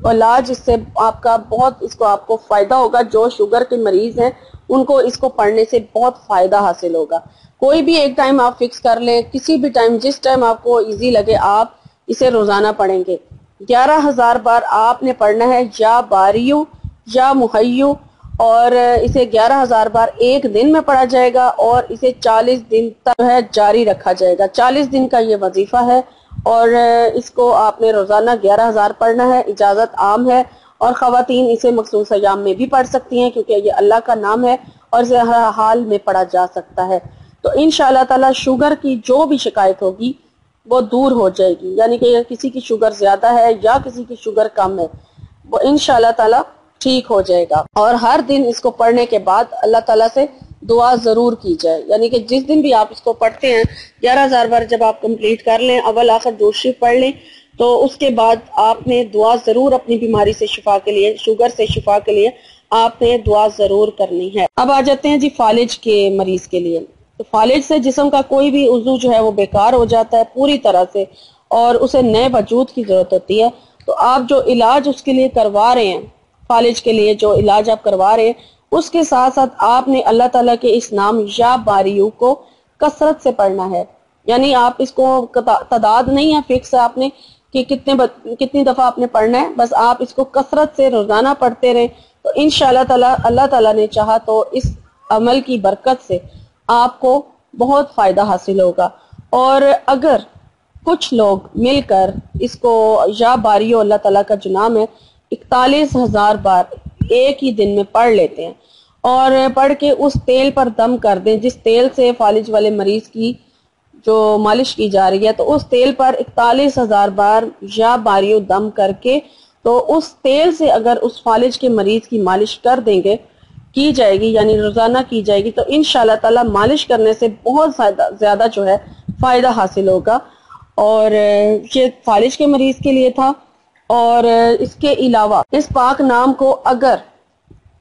علاج اس سے آپ کا بہت آپ کو فائدہ ہوگا. جو شوگر کے مریض ہیں ان کو اس کو پڑھنے سے بہت فائدہ حاصل ہوگا. کوئی بھی ایک ٹائم آپ فکس کر لیں, کسی بھی ٹائم, جس ٹائم آپ کو ایزی لگے آپ اسے روزانہ پڑھیں گے. 11,000 بار آپ نے پڑھنا ہے, یا باریو یا محیو, اور اسے 11,000 بار ایک دن میں پڑھا جائے گا, اور اسے 40 دن تک ہے جاری رکھا جائے گا. 40 دن کا یہ وظیفہ ہے, اور اس کو آپ نے روزانہ 11,000 پڑھنا ہے. اجازت عام ہے, اور خواتین اسے مخصوص ایام میں بھی پڑھ سکتی ہیں, کیونکہ یہ اللہ کا نام ہے اور اسے ہر حال میں پڑھا جا سکتا ہے. تو انشاءاللہ تعالی شوگر کی جو بھی شکایت ہوگی وہ دور ہو جائے گی. یعنی کہ کسی کی شوگر زیادہ ہے یا کسی کی شوگر کم ہے, وہ انشاءاللہ تعالی ٹھیک ہو جائے گا. اور ہر دن اس کو پڑھنے کے بعد اللہ تعالیٰ سے دعا ضرور کی جائے. یعنی کہ جس دن بھی آپ اس کو پڑھتے ہیں 11,000 بار جب آپ کمپلیٹ کر لیں, اول آخر درود شریف پڑھ لیں, تو اس کے بعد آپ نے دعا ضرور اپنی بیماری سے شفا کے لیے, شوگر سے شفا کے لیے آپ نے دعا ضرور کرنی ہے. اب آ جاتے ہیں جی فالج کے مریض کے لیے. تو فالج سے جسم کا کوئی بھی عضو جو ہے وہ بیکار ہو جاتا ہے پوری طرح سے, اور اسے نئے وجود کی ضرورت ہوتی ہے. تو آپ جو علاج اس کے لیے کروا رہے ہیں, فالج کے لیے جو علاج آپ کروا رہے ہیں, اس کے ساتھ ساتھ آپ نے اللہ تعالیٰ کے اس نام یا باریو کو کثرت سے پڑھنا ہے. یعنی آپ اس کو تعداد نہیں ہے فکس ہے آپ نے کہ کتنی دفعہ آپ نے پڑھنا ہے, بس آپ اس کو کثرت سے روزانہ پڑھتے رہیں. تو انشاءاللہ تعالیٰ اللہ تعالیٰ نے چاہا تو اس عمل کی برکت سے آپ کو بہت فائدہ حاصل ہوگا. اور اگر کچھ لوگ مل کر اس کو یا باریو اللہ تعالیٰ کا جو نام ہے 41,000 بار ایک ہی دن میں پڑھ لیتے ہیں, اور پڑھ کے اس تیل پر دم کر دیں جس تیل سے فالج والے مریض کی جو مالش کی جا رہی ہے, تو اس تیل پر 41,000 بار یا باریو دم کر کے, تو اس تیل سے اگر اس فالج کے مریض کی مالش کر دیں گے, کی جائے گی, یعنی روزانہ کی جائے گی, تو انشاءاللہ تعالی مالش کرنے سے بہت زیادہ جو ہے فائدہ حاصل ہوگا. اور یہ فالج کے مریض کے لیے تھا. اور اس کے علاوہ اس پاک نام کو اگر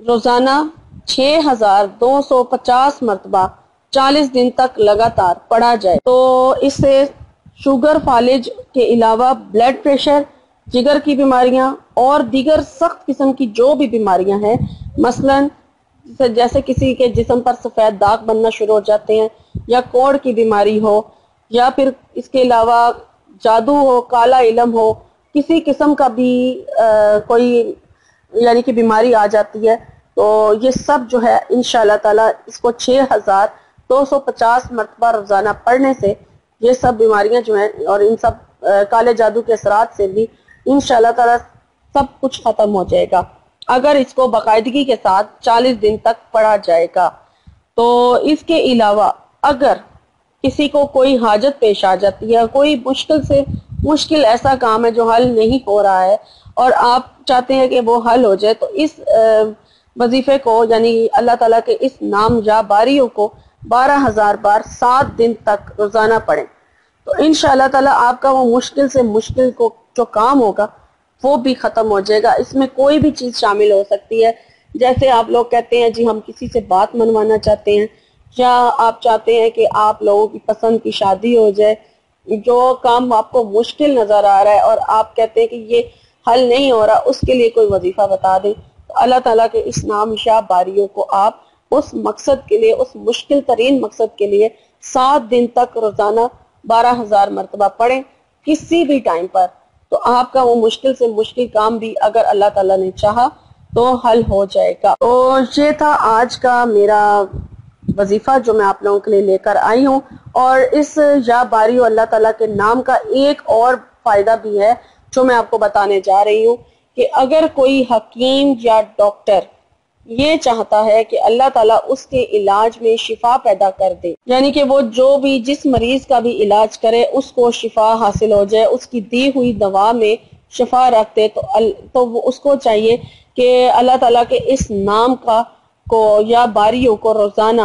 روزانہ 6,250 مرتبہ 40 دن تک لگاتار پڑھا جائے, تو اس سے شوگر, فالج کے علاوہ بلڈ پریشر, جگر کی بیماریاں اور دیگر سخت قسم کی جو بھی بیماریاں ہیں, مثلاً جیسے کسی کے جسم پر سفید داغ بننا شروع ہو جاتے ہیں, یا کوڑ کی بیماری ہو, یا پھر اس کے علاوہ جادو ہو, کالا علم ہو, کسی قسم کا بھی کوئی یعنی کہ بیماری آ جاتی ہے, تو یہ سب جو ہے انشاءاللہ تعالی اس کو 6,250 مرتبہ روزانہ پڑھنے سے یہ سب بیماریاں جو ہیں اور ان سب کالے جادو کے اثرات سے بھی انشاءاللہ تعالی سب کچھ ختم ہو جائے گا, اگر اس کو باقاعدگی کے ساتھ 40 دن تک پڑھا جائے گا. تو اس کے علاوہ اگر کسی کو کوئی حاجت پیش آ جاتی ہے, کوئی مشکل سے مشکل ایسا کام ہے جو حل نہیں ہو رہا ہے, اور آپ چاہتے ہیں کہ وہ حل ہو جائے, تو اس وظیفے کو یعنی اللہ تعالیٰ کے اس نام یا باریوں کو 12,000 بار 7 دن تک روزانہ پڑھیں, تو انشاءاللہ تعالیٰ آپ کا وہ مشکل سے مشکل کو جو کام ہوگا وہ بھی ختم ہو جائے گا. اس میں کوئی بھی چیز شامل ہو سکتی ہے, جیسے آپ لوگ کہتے ہیں جی ہم کسی سے بات منوانا چاہتے ہیں, یا آپ چاہتے ہیں کہ آپ لوگوں کی پسند کی شادی ہو جائے, جو کام آپ کو مشکل نظر آ رہا ہے اور آپ کہتے ہیں کہ یہ حل نہیں ہو رہا, اس کے لیے کوئی وظیفہ بتا دیں, تو اللہ تعالیٰ کے اس نام یا باریوں کو آپ اس مقصد کے لیے, اس مشکل ترین مقصد کے لیے 7 دن تک روزانہ 12,000 مرتبہ پڑھیں کسی بھی ٹائم پر, تو آپ کا وہ مشکل سے مشکل کام بھی اگر اللہ تعالیٰ نے چاہا تو حل ہو جائے گا. تو یہ تھا آج کا میرا وظیفہ جو میں آپ لوگوں کے لیے لے کر آئی ہوں. اور اس یا باریو اللہ تعالیٰ کے نام کا ایک اور فائدہ بھی ہے جو میں آپ کو بتانے جا رہی ہوں, کہ اگر کوئی حکیم یا ڈاکٹر یہ چاہتا ہے کہ اللہ تعالیٰ اس کے علاج میں شفا پیدا کر دے, یعنی کہ وہ جو بھی جس مریض کا بھی علاج کرے اس کو شفا حاصل ہو جائے, اس کی دی ہوئی دوا میں شفا رکھ دے, تو وہ اس کو چاہیے کہ اللہ تعالیٰ کے اس نام کو یا باریوں کو روزانہ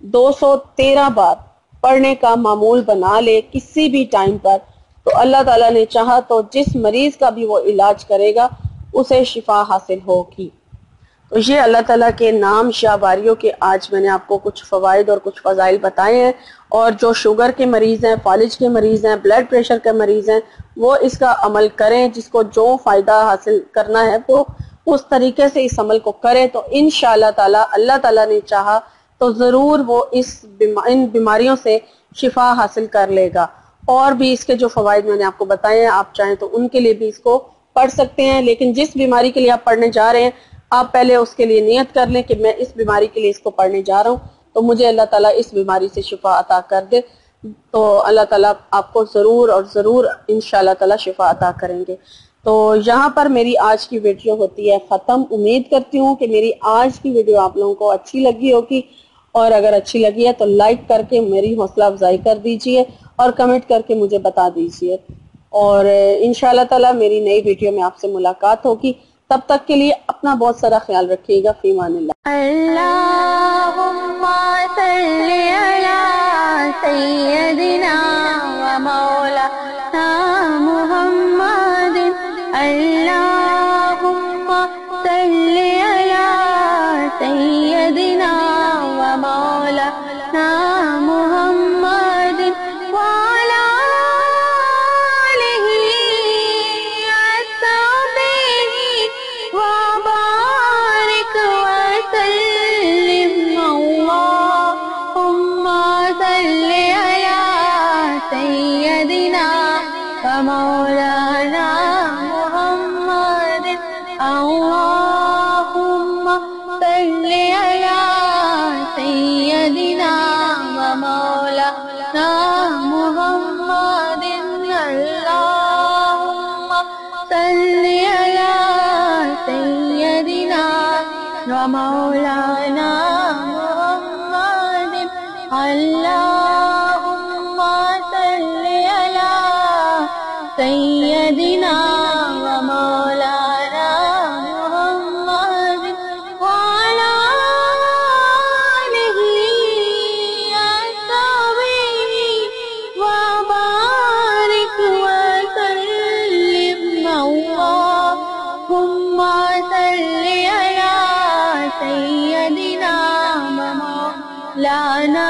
213 بار پڑھنے کا معمول بنا لے کسی بھی ٹائم پر, تو اللہ تعالیٰ نے چاہا تو جس مریض کا بھی وہ علاج کرے گا اسے شفا حاصل ہوگی. تو یہ اللہ تعالیٰ کے نام شاہ باریوں کے آج میں نے آپ کو کچھ فوائد اور کچھ فضائل بتائے ہیں، اور جو شوگر کے مریض ہیں، فالج کے مریض ہیں، بلڈ پریشر کے مریض ہیں، وہ اس کا عمل کریں، جس کو جو فائدہ حاصل کرنا ہے وہ اس طریقے سے اس عمل کو کرے، تو انشاءاللہ تعالیٰ اللہ تعالیٰ نے چاہا تو ضرور وہ ان بیماریوں سے شفا حاصل کر لے گا۔ اور بھی اس کے جو فوائد میں نے آپ کو بتائے ہیں، آپ چاہیں تو ان کے لیے بھی اس کو پڑھ سکتے ہیں، لیکن جس بیماری کے لیے آپ پڑھنے جا رہے ہیں آپ پہلے اس کے لیے نیت کر لیں کہ میں اس بیماری کے لیے اس کو پڑھنے جا رہا ہوں تو مجھے اللہ تعالیٰ اس بیماری سے شفا عطا کر دے، تو اللہ تعالیٰ آپ کو ضرور اور ضرور انشاءاللہ تعالیٰ شفا عطا کریں گے۔ تو یہاں پر میری آج کی ویڈیو ہوتی ہے ختم۔ امید کرتی ہوں کہ میری آج کی ویڈیو آپ لوگوں کو اچھی لگی ہوگی، اور اگر اچھی لگی ہے تو لائک کر کے میری حوصلہ افزائی کر دیجئے اور کمنٹ کر کے مجھے بتا دیجئے، اور انشاءاللہ تعالیٰ میری نئی ویڈیو میں آپ سے ملاقات ہوگی۔ تب تک کے لیے اپنا بہت سارا خیال رکھیے گا۔ فی امان اللہ۔ اللہم صلی علی سیدنا و مولانا محمد، اللہم صلی علی سیدنا و مولانا محمد وعلی آلہ وصحبہ وبارک وسلم۔ اللہم صلی علی سیدنا و مولانا محمد، اللہم صلی علی سیدنا و مولانا محمد، اللہم صلی علی سیدنا و مولانا محمد، اللہم صلی علی سیدنا و مولانا محمد وعلی آلہ وصحبہ وبارک وسلم۔ اللہم صلی علی سیدنا و مولانا